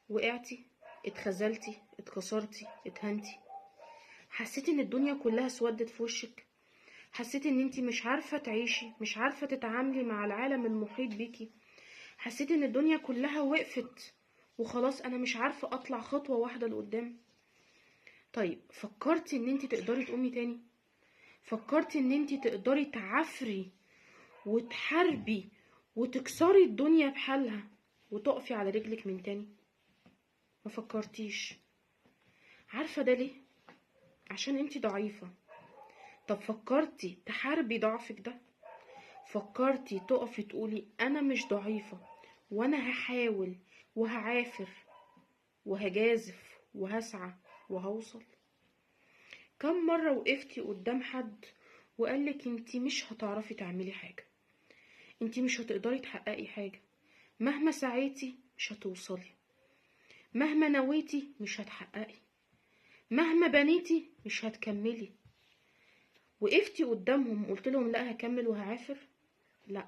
وقعتي، اتخذلتي، اتكسرتي، اتهنتي، حسيتي ان الدنيا كلها اسودت في وشك، حسيتي ان انتي مش عارفة تعيشي، مش عارفة تتعاملي مع العالم المحيط بيكي، حسيتي ان الدنيا كلها وقفت وخلاص انا مش عارفة اطلع خطوة واحدة لقدام. طيب فكرتي ان انتي تقدري تقومي تاني؟ فكرتي ان انتي تقدري تعافري وتحاربي وتكسري الدنيا بحالها وتقفي على رجلك من تاني؟ ما فكرتيش. عارفة ده ليه؟ عشان انتي ضعيفة. طب فكرتي تحاربي ضعفك ده؟ فكرتي تقفي تقولي انا مش ضعيفة وانا هحاول وهعافر وهجازف وهسعى وهوصل؟ كم مرة وقفتي قدام حد وقالك انتي مش هتعرفي تعملي حاجة، انتي مش هتقدري تحققي حاجة، مهما سعيتي مش هتوصلي، مهما نويتي مش هتحققي، مهما بنيتي مش هتكملي. وقفتي قدامهم قلت لهم لا هكمل وهعافر؟ لا،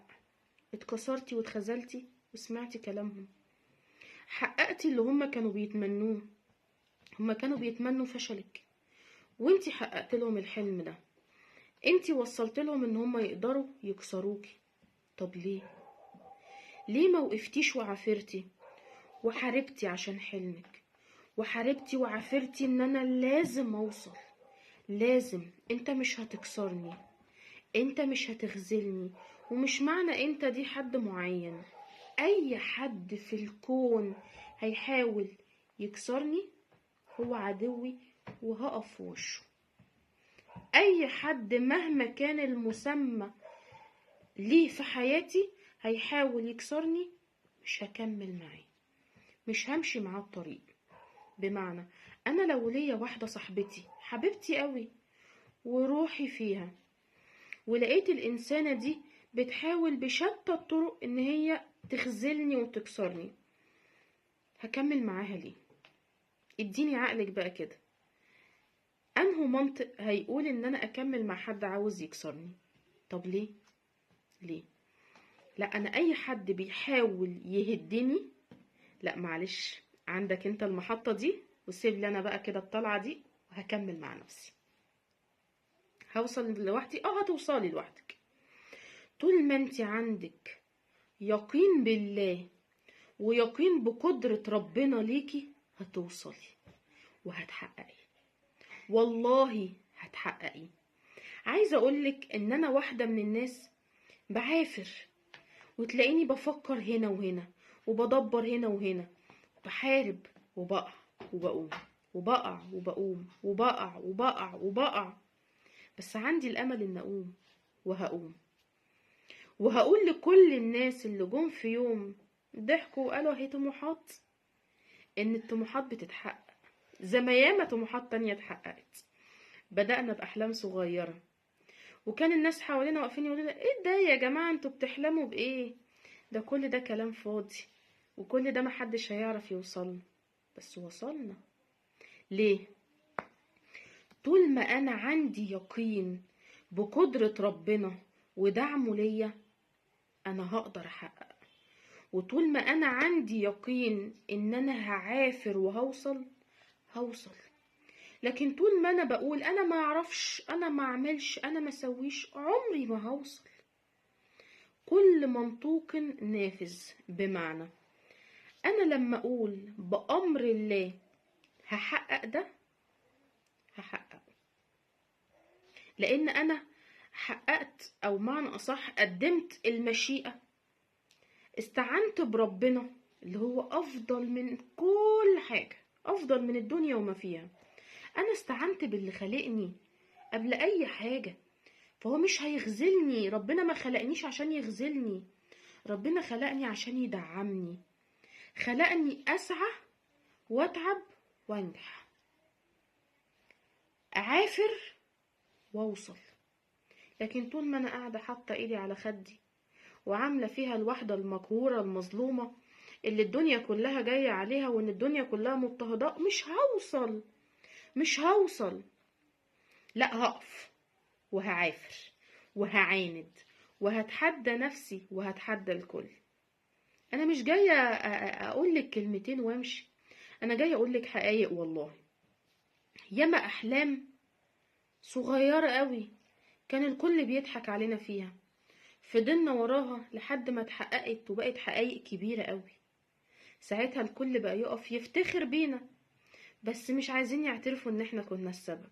اتكسرتي واتخذلتي وسمعتي كلامهم، حققتي اللي هم كانوا بيتمنوه. هم كانوا بيتمنوا فشلك وانتي حققت لهم الحلم ده، انتي وصلت لهم ان هم يقدروا يكسروكي. طب ليه؟ ليه ما وقفتيش وعافرتي وحاربتي عشان حلمك، وحاربتي وعافرتي ان انا لازم اوصل، لازم، انت مش هتكسرني، انت مش هتخذلني. ومش معنى انت دي حد معين، اي حد في الكون هيحاول يكسرني هو عدوي وهقف في وشه. اي حد مهما كان المسمى ليه في حياتي هيحاول يكسرني مش هكمل معاه، مش همشي معاه الطريق. بمعنى انا لو ليا واحدة صاحبتي حبيبتي قوي وروحي فيها، ولقيت الانسانة دي بتحاول بشتى الطرق ان هي تخذلني وتكسرني، هكمل معاها ليه؟ اديني عقلك بقى كده، انه منطق هيقول ان انا اكمل مع حد عاوز يكسرني؟ طب ليه؟ ليه؟ لا، انا اي حد بيحاول يهدني، لا معلش، عندك انت المحطة دي وسيب لي انا بقى كده الطلعة دي وهكمل مع نفسي. هوصل لوحدي، هتوصلي لوحدك. طول ما انت عندك يقين بالله ويقين بقدرة ربنا ليكي هتوصلي وهتحققي، والله هتحققي. عايزة اقولك ان انا واحدة من الناس بعافر، وتلاقيني بفكر هنا وهنا وبدبر هنا وهنا، بحارب وبقع وبقوم، وبقع وبقوم، وبقع وبقع وبقع، بس عندي الامل ان اقوم وهقوم. وهقول لكل الناس اللي جم في يوم ضحكوا وقالوا هي طموحات، ان الطموحات بتتحقق زي ما ياما طموحات تانية اتحققت. بدأنا بأحلام صغيرة وكان الناس حوالينا واقفين يقولوا ايه ده يا جماعة، انتوا بتحلموا بايه؟ ده كل ده كلام فاضي، وكل ده محدش هيعرف يوصلنا. بس وصلنا. ليه؟ طول ما انا عندي يقين بقدرة ربنا ودعمه ليا انا هقدر احقق. وطول ما انا عندي يقين ان انا هعافر وهوصل، هوصل. لكن طول ما انا بقول انا ما اعرفش، انا ما اعملش، انا ما اسويش، عمري ما هوصل. كل منطوق نافذ. بمعنى انا لما اقول بامر الله هحقق ده هحققه، لان انا حققت، او معنى اصح قدمت المشيئة، استعنت بربنا اللي هو افضل من كل حاجة، افضل من الدنيا وما فيها. انا استعنت باللي خلقني قبل اي حاجة، فهو مش هيخذلني. ربنا ما خلقنيش عشان يخذلني، ربنا خلقني عشان يدعمني، خلقني اسعى واتعب وانجح، اعافر واوصل. لكن طول ما انا قاعدة حاطة ايدي على خدي وعاملة فيها الوحدة المقهورة المظلومة اللي الدنيا كلها جاية عليها وان الدنيا كلها مضطهدة، مش هوصل، مش هوصل. لا، هقف وهعافر وهعاند وهتحدى نفسي وهتحدى الكل. انا مش جاية اقولك كلمتين وامشي، انا جاي اقولك حقايق والله. ياما احلام صغيرة قوي كان الكل بيضحك علينا فيها، فضلنا وراها لحد ما اتحققت وبقت حقايق كبيرة قوي. ساعتها الكل بقى يقف يفتخر بينا، بس مش عايزين يعترفوا ان احنا كنا السبب.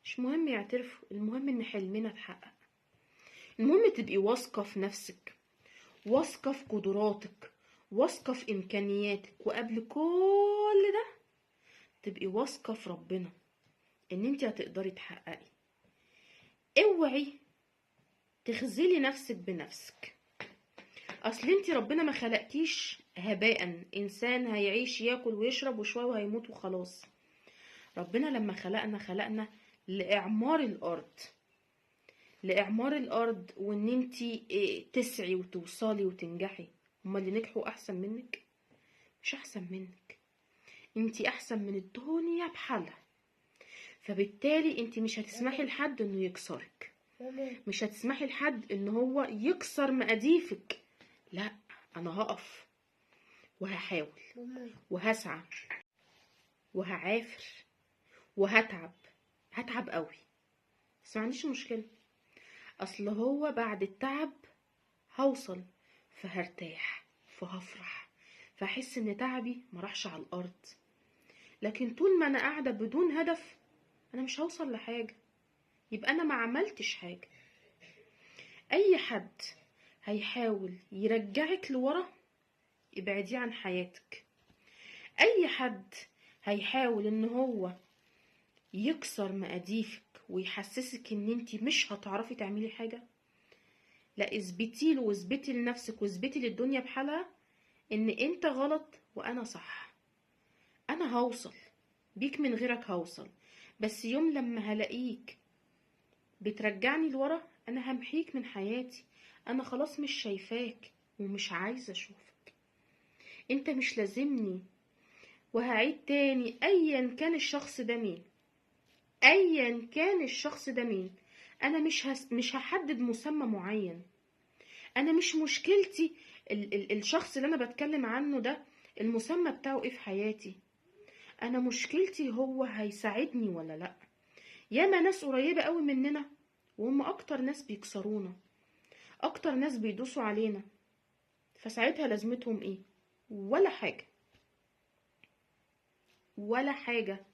مش مهم يعترفوا، المهم ان حلمنا اتحقق. المهم تبقي واثقة في نفسك، واثقة في قدراتك، واثقة في امكانياتك، وقبل كل ده تبقي واثقة في ربنا ان انت هتقدري تحققي. اوعي تخذلي نفسك بنفسك. اصل انت ربنا ما خلقكيش هباء، انسان هيعيش ياكل ويشرب وشويه وهيموت وخلاص. ربنا لما خلقنا لاعمار الارض، لاعمار الارض، وان انت تسعي وتوصلي وتنجحي. هما اللي نجحوا احسن منك؟ مش احسن منك، انت احسن من الدنيا بحالها. فبالتالي انت مش هتسمحي لحد انه يكسرك، مش هتسمحي لحد ان هو يكسر مقاديفك. لا، انا هقف وهحاول وهسعى وهعافر وهتعب، هتعب قوي، بس ما عنديش مشكله. اصل هو بعد التعب هوصل، فهرتاح، فهفرح، فاحس ان تعبي ما راحش على الارض. لكن طول ما انا قاعده بدون هدف انا مش هوصل لحاجه، يبقى انا ما عملتش حاجه. اي حد هيحاول يرجعك لورا ابعديه عن حياتك. اي حد هيحاول ان هو يكسر مقاديفك ويحسسك ان انت مش هتعرفي تعملي حاجه، لا، اثبتي له واثبتي لنفسك واثبتي للدنيا بحالها ان انت غلط وانا صح. انا هوصل بيك، من غيرك هوصل، بس يوم لما هلاقيك بترجعني لورا انا همحيك من حياتي. انا خلاص مش شايفاك ومش عايزه اشوفك، انت مش لازمني. وهعيد تاني، ايا كان الشخص ده مين، ايا كان الشخص ده مين، انا مش هحدد مسمى معين. انا مش مشكلتي الشخص اللي انا بتكلم عنه ده المسمى بتاعه ايه في حياتي. انا مشكلتي هو هيساعدني ولا لا. ياما ناس قريبة قوي مننا وهم اكتر ناس بيكسرونا، اكتر ناس بيدوسوا علينا، فساعتها لازمتهم ايه؟ ولا حاجة، ولا حاجة.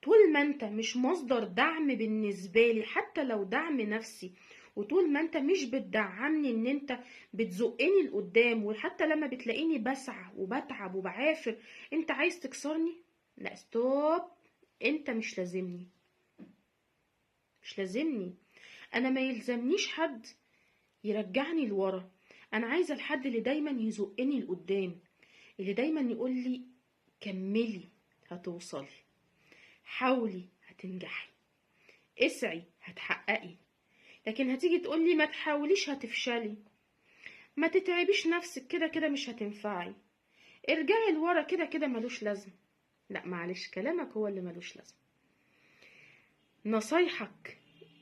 طول ما انت مش مصدر دعم بالنسبة لي، حتى لو دعم نفسي، وطول ما انت مش بتدعمني ان انت بتزقني لقدام، وحتى لما بتلاقيني بسعى وبتعب وبعافر انت عايز تكسرني، لا ستوب، انت مش لازمني، مش لازمني. انا ما يلزمنيش حد يرجعني لورا، انا عايزه الحد اللي دايما يزقني لقدام، اللي دايما يقول لي كملي هتوصلي، حاولي هتنجحي، اسعي هتحققي. لكن هتيجي تقولي ما تحاوليش هتفشلي، ما تتعبيش نفسك، كده كده مش هتنفعي، ارجعي لورا، كده كده ملوش لازم. لا معلش، كلامك هو اللي ملوش لازم. نصايحك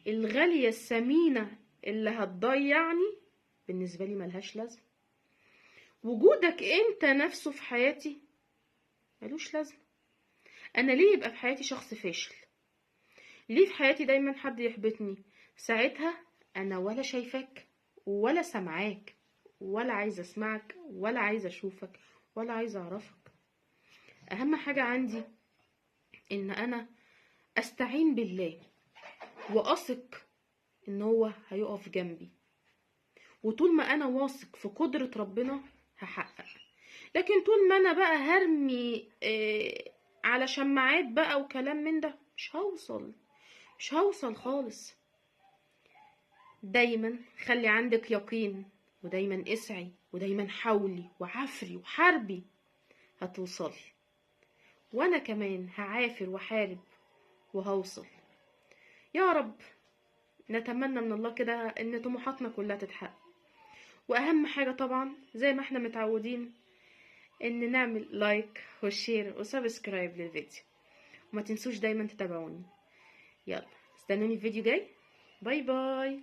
الغالية الثمينة اللي هتضيعني بالنسبة لي ملهاش لازم. وجودك انت نفسه في حياتي ملوش لازم. انا ليه يبقى في حياتي شخص فاشل؟ ليه في حياتي دايما حد يحبطني؟ ساعتها انا ولا شايفاك ولا سمعاك ولا عايزه اسمعك ولا عايزه اشوفك ولا عايزه اعرفك. اهم حاجه عندي ان انا استعين بالله واثق ان هو هيقف جنبي، وطول ما انا واثق في قدره ربنا هحقق. لكن طول ما انا بقى هرمي على شماعات بقى وكلام من ده، مش هوصل خالص. دايما خلي عندك يقين، ودايما اسعي، ودايما حاولي وعافري وحاربي، هتوصلي. وانا كمان هعافر وحارب وهوصل. يا رب نتمنى من الله كده ان طموحاتنا كلها تتحقق. واهم حاجة طبعا زي ما احنا متعودين ان نعمل لايك وشير وسبسكرايب للفيديو، وما تنسوش دايما تتابعوني. يلا استنوني في فيديو جاي. باي باي.